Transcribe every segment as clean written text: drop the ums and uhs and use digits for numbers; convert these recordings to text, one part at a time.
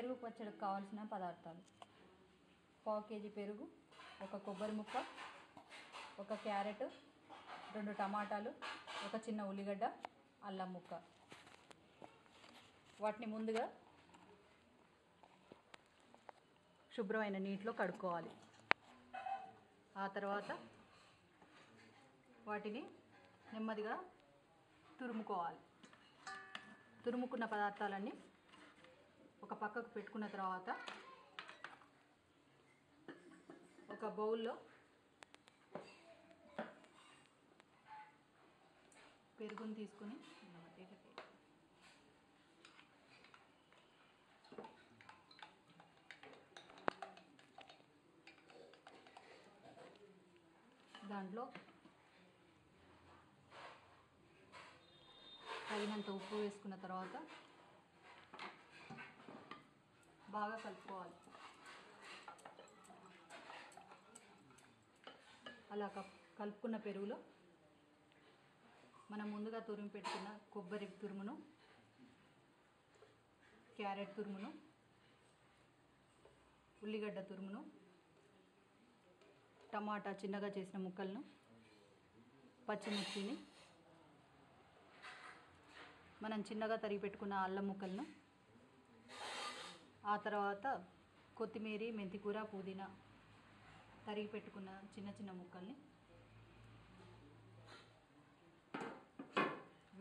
పెరుగు పచ్చడికి కావాల్సిన పదార్థాలు: పావు కేజీ పెరుగు, ఒక కొబ్బరి ముక్క, ఒక క్యారెట్, 2 టమాటాలు, ఒక చిన్న ఉల్లిగడ్డ, అల్లం ముక్క. వాటిని ముందుగా శుభ్రమైన నీటిలో కడుక్కోవాలి. ఆ తర్వాత వాటిని నెమ్మదిగా తురుముకోవాలి. తురుముకున్న పదార్థాలన్నీ ఒక పక్కకు పెట్టుకున్న తర్వాత ఒక బౌల్లో పెరుగుని తీసుకుని దాంట్లో తగినంత ఉప్పు వేసుకున్న తర్వాత బాగా కలుపుకోవాలి. అలా కలుపుకున్న పెరుగులో మనం ముందుగా తురిమి పెట్టుకున్న కొబ్బరి తురుమును, క్యారెట్ తురుమును, ఉల్లిగడ్డ తురుమును, టమాటా చిన్నగా చేసిన ముక్కలను, పచ్చిమిర్చిని, మనం చిన్నగా తరిగి పెట్టుకున్న అల్లం ముక్కలను, ఆ తర్వాత కొత్తిమీర, మెంతికూర, పుదీనా తరిగి పెట్టుకున్న చిన్న చిన్న ముక్కల్ని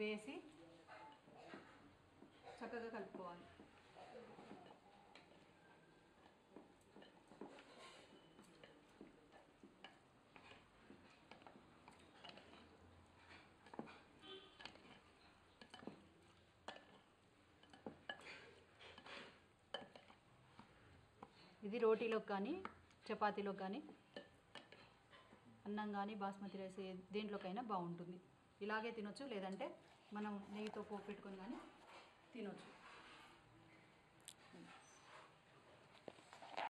వేసి చక్కగా కలుపుకోవాలి. ఇది రోటీలోకి కానీ, చపాతీలోకి కానీ, అన్నం కానీ, బాస్మతి రైస్ దేంట్లోకైనా బాగుంటుంది. ఇలాగే తినొచ్చు, లేదంటే మనం నెయ్యితో పోపు పెట్టుకొని కానీ